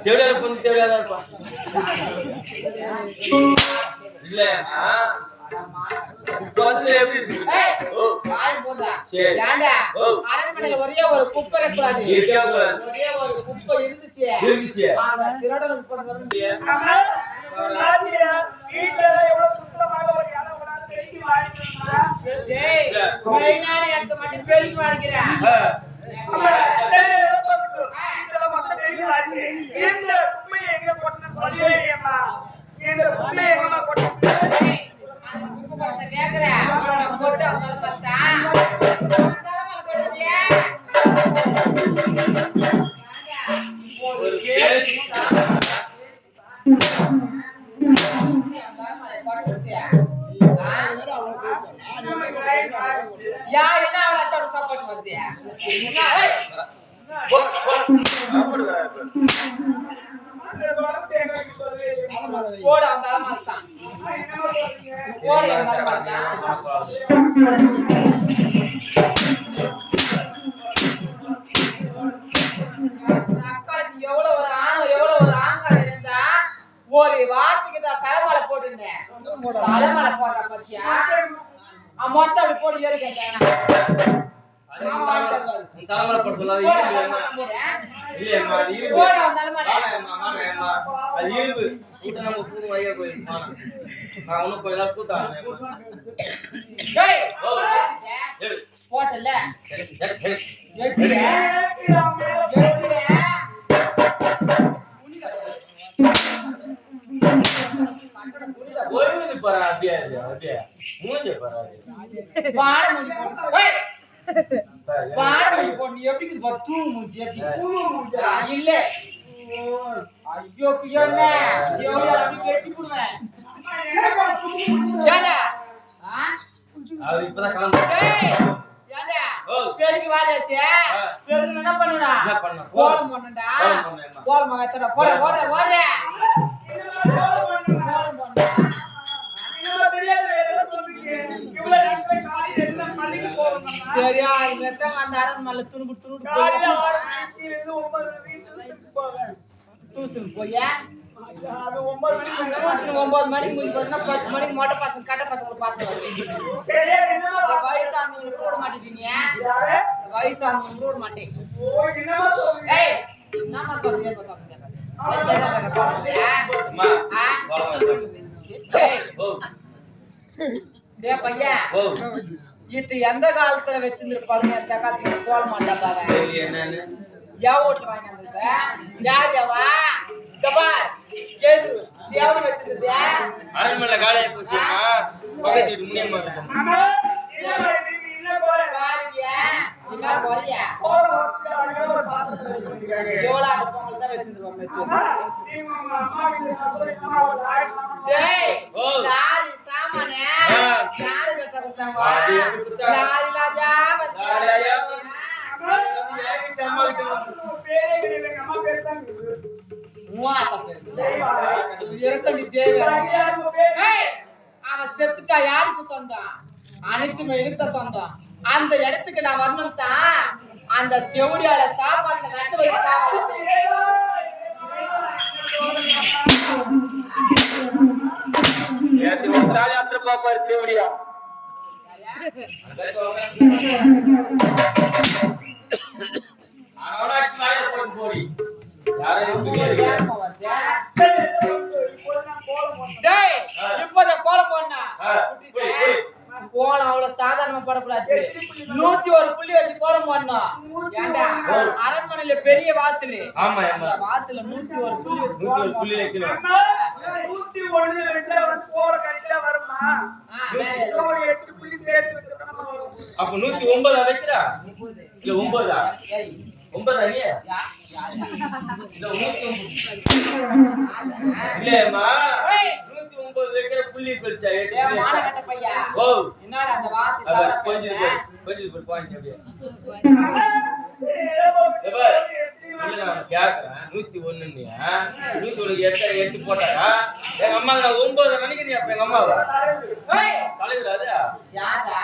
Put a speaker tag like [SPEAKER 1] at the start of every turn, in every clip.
[SPEAKER 1] தேவையான கொஞ்சம் தேவையாதான் இருப்பான் இல்ல
[SPEAKER 2] ஒரே ஒரு குப்பை இருக்கக்கூடாது ஒரே ஒரு குப்பை இருந்துச்சு இடத்த மட்டும் பெருசு வாங்கிக்கிறேன் யார் என்ன அவளை சாப்பாடு வருது போட அந்த மாட்டான் போட அந்த மாட்டான் அக்காளுக்கு எவ்வளவு ஒரு ஆணவம் எவ்வளவு ஒரு ஆங்காரம் இருந்தா ஒரு வார்த்தைக்கு தான் தலைமலை போட்டுருந்தேன் தலைமலை போடுற பத்தியா மொத்தம் அப்படி போட்டு ஏறிக்க
[SPEAKER 1] தலைமலை போட சொல்லாது இல்லையம்மா அது இரும்பு அது இரும்பு கூட்ட நம்ம பூ வைய போயிருக்கோம் நான் ஒன்னும் போய் எல்லாம் கூத்தாங்க
[SPEAKER 2] போச்சல்ல
[SPEAKER 1] ஓய்வு பாரு அப்படியே அப்படியே மூஞ்ச பாரு
[SPEAKER 2] பாடமணி போட்டு எப்படி தூங்கு மூஞ்சி இல்ல ஐயோ பியோண்ண அப்படி கெட்டி போடுவேன்
[SPEAKER 1] அவர் இப்பதான் கிளம்பு
[SPEAKER 2] பெருக்கு வாரியாச்சு பெருக்கு என்ன பண்ணுடா கோலம் போடணும்டா கோலம் வைத்தடா போட ஓட ஓட கோலம் போடா சரியா மெத்தங்க அந்த அரண்மனையில துணுபு டியூஷன் போய் அது 9 மணிக்கு முடிஞ்சு போச்சுன்னா 10 மணிக்கு மொட்டை பசங்க கட்ட பசங்களை பார்த்து வயசானவங்களுக்கு விட மாட்டேங்க வயசானவங்களுக்கு விட மாட்டேன் என்னம்மா சொல்றீங்க பையா இது எந்த காலத்துல வச்சிருந்துருப்பாங்க எந்த காலத்துல போட மாட்டாங்க யார் ஓட்டு வாங்கி யார் யாவா கேடு தேவடி வச்சிருந்தே
[SPEAKER 1] அரண்மனையில காலைய போச்சுமா பக்கத்து வீட்டு முனியம்மா
[SPEAKER 2] அவன் செத்துட்டா யாருக்கு சொந்தம் அனைத்துமே இருக்க சொந்தம் அந்த இடத்துக்கு நான் வரணும் தான் அந்த தேவடியால சாப்பாட்டுல விஷ வச்சு
[SPEAKER 1] பாப்பாரு தேவடியா போடி இப்பதான் கோலம் போடனா கோலம் அவ்வளவு சாதாரணமா போடக்கூடாது 101 புள்ளி வச்சு கோலம் போடணும் அரண்மனையில பெரிய வாசல் ஆமா
[SPEAKER 2] வாசல்ல 101
[SPEAKER 1] புள்ளி வைக்கணும்
[SPEAKER 3] 101 வச்சா வந்து போற கட்டில வருமா 8 புள்ளி சேர்த்து வச்சிருக்கோம்
[SPEAKER 1] அப்ப 109 வைக்கிறா இல்ல 9 9 அணியே இல்ல 109 இல்லம்மா 109 வைக்கிற புள்ளி சொல்ச்சா
[SPEAKER 2] மானகட்ட பையா
[SPEAKER 1] ஓ
[SPEAKER 2] என்னடா அந்த வார்த்தை
[SPEAKER 1] கொஞ்சம் பாயிண்ட் அப்படியே இல்ல நான் கேக்குறேன் 101 நீ 101 8 போட்டாரா எங்க அம்மா 9 நினைக்கிறீங்க அப்ப எங்க அம்மாவா தலைவர் அது
[SPEAKER 2] யாரா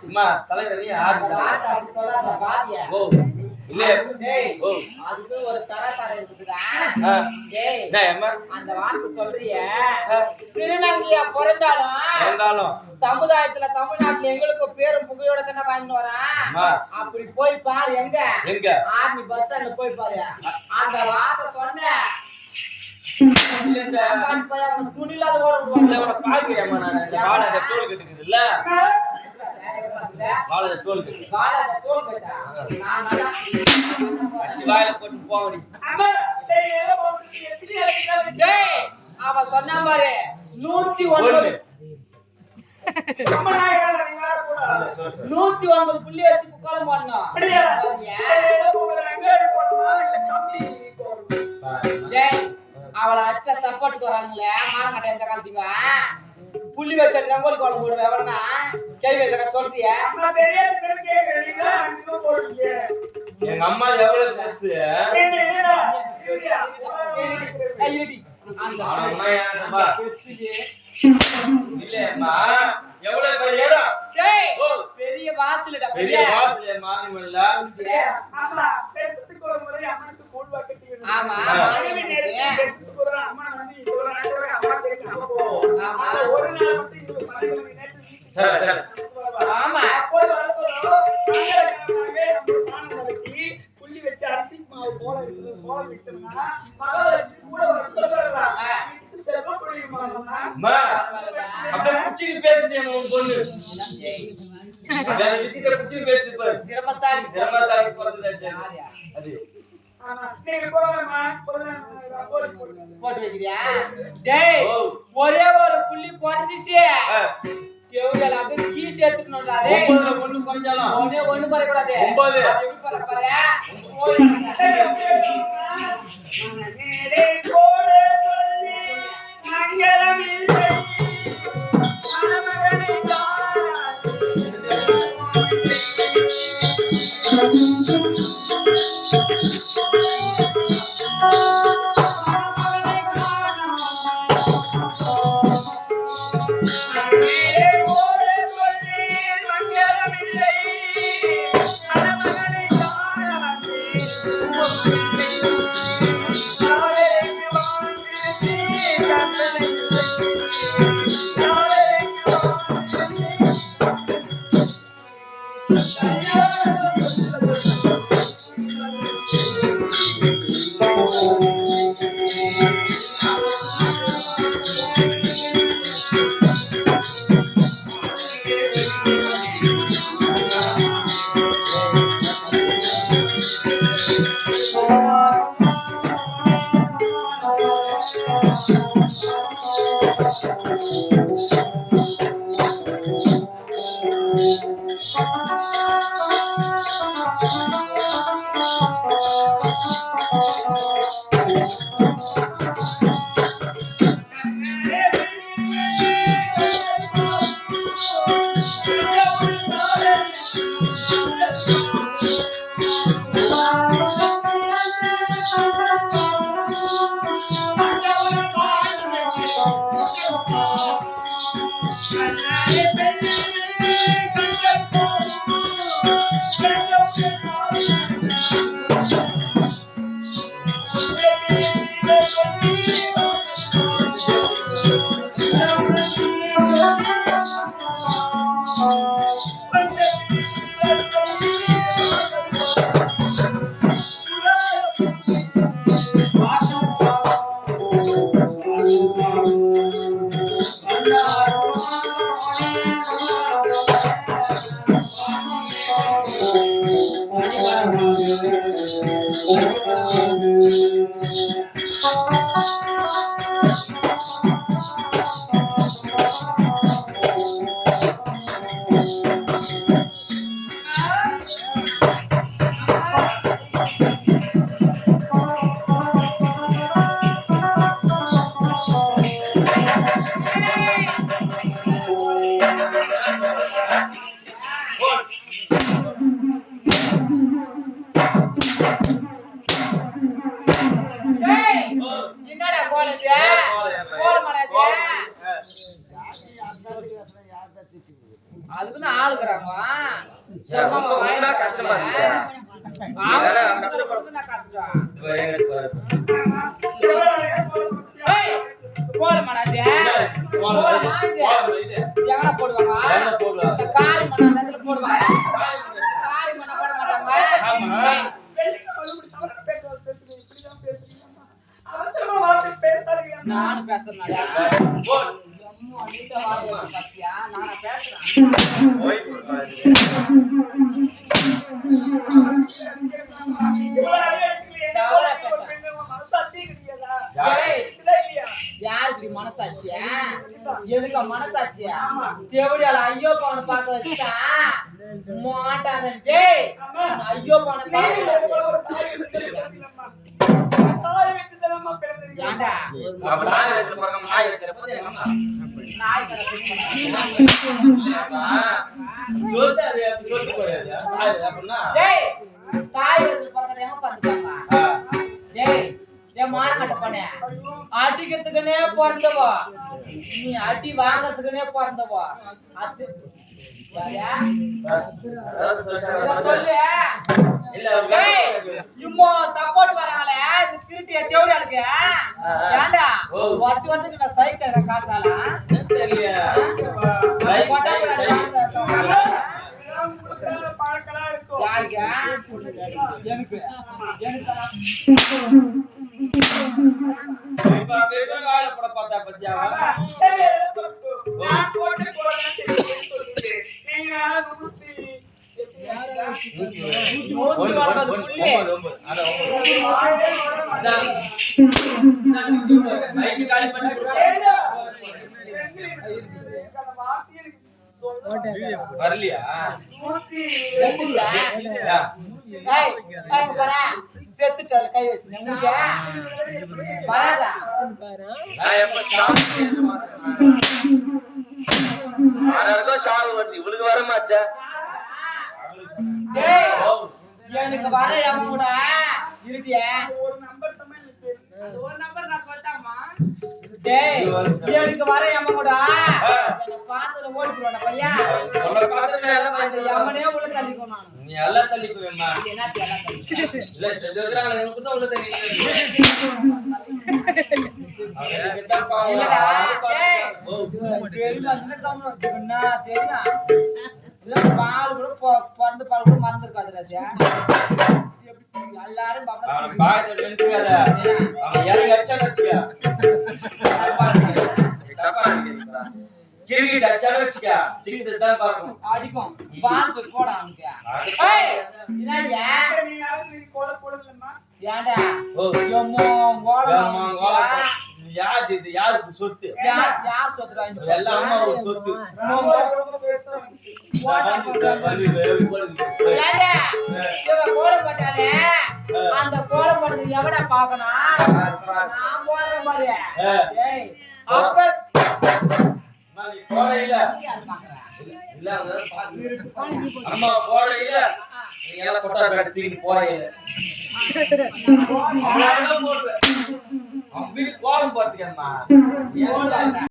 [SPEAKER 1] அம்மா தலைவர் நீ யாரு
[SPEAKER 2] அப்படி சொல்லாத பாதியா
[SPEAKER 1] ஓ இல்ல
[SPEAKER 2] டேய்
[SPEAKER 1] ஓ
[SPEAKER 2] அதுக்கு ஒரு தர இருக்குதுடா.
[SPEAKER 1] ஆ
[SPEAKER 2] டேய்
[SPEAKER 1] டேய் அம்மா
[SPEAKER 2] அந்த வார்த்தை சொல்றியே திருநங்கையா பிறந்தாலும் சமுதாயத்துல தமிழ்நாட்டுல எங்களுக்கு பேரும் புகையோட தானே வாங்கிட்டு வரேன்.
[SPEAKER 1] அம்மா
[SPEAKER 2] அப்படி போய் பாரு எங்க ஆர்மி பஸ் ஸ்டாண்ட்ல போய் பாரு அந்த வார்த்தை சொன்ன துணிலாத ஓட விடுவாங்க.
[SPEAKER 1] பாக்குறேம்மா நான் இந்த வாழை டோல் கட்டுக்குதுல்ல வாழை டோல் கட்டு வாயில போட்டு போவடி
[SPEAKER 2] அவ சொன்ன பாரு 109 109 புள்ளி வச்சு புக்காலம் போடணும். அவளை அச்சா சப்போர்ட் வரானுங்களே மானங்கட்ட எந்த காலத்துக்கு புள்ளி வச்ச ரங்கோலி கோலம் போடுவேன் எவனா கேள்வி வைக்க சொல்றிய
[SPEAKER 1] எங்க அம்மா எவ்வளவு பெருசு இல்லம்மா எவ்வளவு பெரிய இடம்
[SPEAKER 2] பெரிய வாசல்டா
[SPEAKER 1] பெரிய வாசல் மாறிமல்ல
[SPEAKER 3] ஆமா பெருசுக்கு ஒரு முறை அம்மனுக்கு கூழ் வாக்கி
[SPEAKER 2] ஆமா
[SPEAKER 3] பெருசுக்கு ஒரு அம்மன் வந்து இவ்வளவு நாள் அம்மா தெரியும் ஆமா ஒரு நாள் மட்டும் இது 12 மணி நேரத்துக்கு
[SPEAKER 2] ஆமா
[SPEAKER 3] அப்போது வர சொல்றோம் மங்களகரமாகவே நம்ம ஸ்நானம் வச்சு புள்ளி வச்சு அரிசி மாவு போல இருக்குது போல விட்டோம்னா மகாலட்சுமி கூட வர சொல்றாங்க வீட்டுக்கு செல்வ புள்ளிமாமா
[SPEAKER 1] அம்மா அப்படியே குச்சிக்கு பேசுதே உன் பொண்ணு வேற விஷயத்தை குச்சிக்கு பேசுது பாரு திறமசாலி பிறந்தது அது
[SPEAKER 3] ஆமா நீங்க போறமா
[SPEAKER 2] போட்டு வைக்கிறியா டேய் ஒரே ஒரு புள்ளி குறைஞ்சிச்சு கேவல அப்படியே கீ சேர்த்துக்கணும்டா டேய்
[SPEAKER 1] 9ல ஒண்ணு குறைஞ்சாலும்
[SPEAKER 2] ஒண்ணு குறைய கூடாது
[SPEAKER 1] 9
[SPEAKER 2] அது எப்படி பாரு பாரு
[SPEAKER 3] நேரே கோடே சொல்லி மங்களம் இல்லை மனமகனை
[SPEAKER 2] என்னடா கோலது கோலமாடாது அதுக்குன்னு ஆளுக்குறாங்க
[SPEAKER 1] கஷ்டமா இருக்கு
[SPEAKER 2] நானும் பேசுறேன்டா.
[SPEAKER 1] போடு.
[SPEAKER 2] அம்மா நீட்ட வாங்க பாத்தியா நானா பேசுறேன்.
[SPEAKER 1] போய்
[SPEAKER 2] யாருக்கு மனசாட்சியா எனக்கு மனசாட்சியா தேவடியால ஐயோ பவனை பார்க்க வச்சுட்டா மாட்டானே ஐயோ பவனை ஏண்டா நாய் கடை டேய் தாய் வந்து பறக்கறது எங்க பறந்துட்டாங்க டேய் ஏன் மான கட்ட பண்ண அடிக்கிறதுக்குனே பிறந்தவோ நீ அடி வாங்கறதுக்குனே பிறந்தவோ அது சொல்லு இம்மோ சப்போர்ட் வராங்களே இந்த திருட்டிய தேவடியாளுக்கு ஏண்டா ஒருத்தி வந்து நான் சைக்கிள் காட்டுறாளா
[SPEAKER 1] தெரியல
[SPEAKER 2] எனக்கு
[SPEAKER 1] பார்த்தா பத்தியா வரலையா
[SPEAKER 2] செத்துட்டால கை வச்சு வராதா
[SPEAKER 1] இவளுக்கு வர மாட்டேன்
[SPEAKER 2] எனக்கு வர எவன் கூட இருட்டிய ஒரு நம்பர் நான் சொல்லிட்டாமா டேய் எனக்கு வர எவன் கூட என்ன பார்த்தத ஓடிடுவான பையன்
[SPEAKER 1] உன்னை பார்த்துட்டு
[SPEAKER 2] அந்த எவனே உள்ள தள்ளிக்கோ நான்
[SPEAKER 1] நீ எல்லாம் தள்ளிக்குவேம்மா
[SPEAKER 2] என்ன தள்ளி
[SPEAKER 1] இல்ல தெரிஞ்சுக்கிறாங்க எனக்கு தான் உள்ள தெரியல
[SPEAKER 2] இல்லடா டேய் தெரியுமா என்ன தெரியும் இல்ல பால் கூட பிறந்த பால் கூட மறந்துருக்காது ராஜா எல்லாரும் அடிக்கும் பால் போய் போட அவனுக்கு ஏண்டா
[SPEAKER 1] யாருக்கு சொத்து
[SPEAKER 2] யார் சொத்து
[SPEAKER 1] எல்லாம் அம்மா ஒரு சொத்து
[SPEAKER 2] கோலம் போட்டாலே அந்த கோலம் போட்டது எவடா பாக்கணும் நான் போற மாதிரி அப்ப
[SPEAKER 1] போடையில இல்ல அம்மா போடையில நீ எல்லாம் கொட்டா கட்டிட்டு போடையில அவன் வீட்டுக்கு கோலம் போறதுக்கு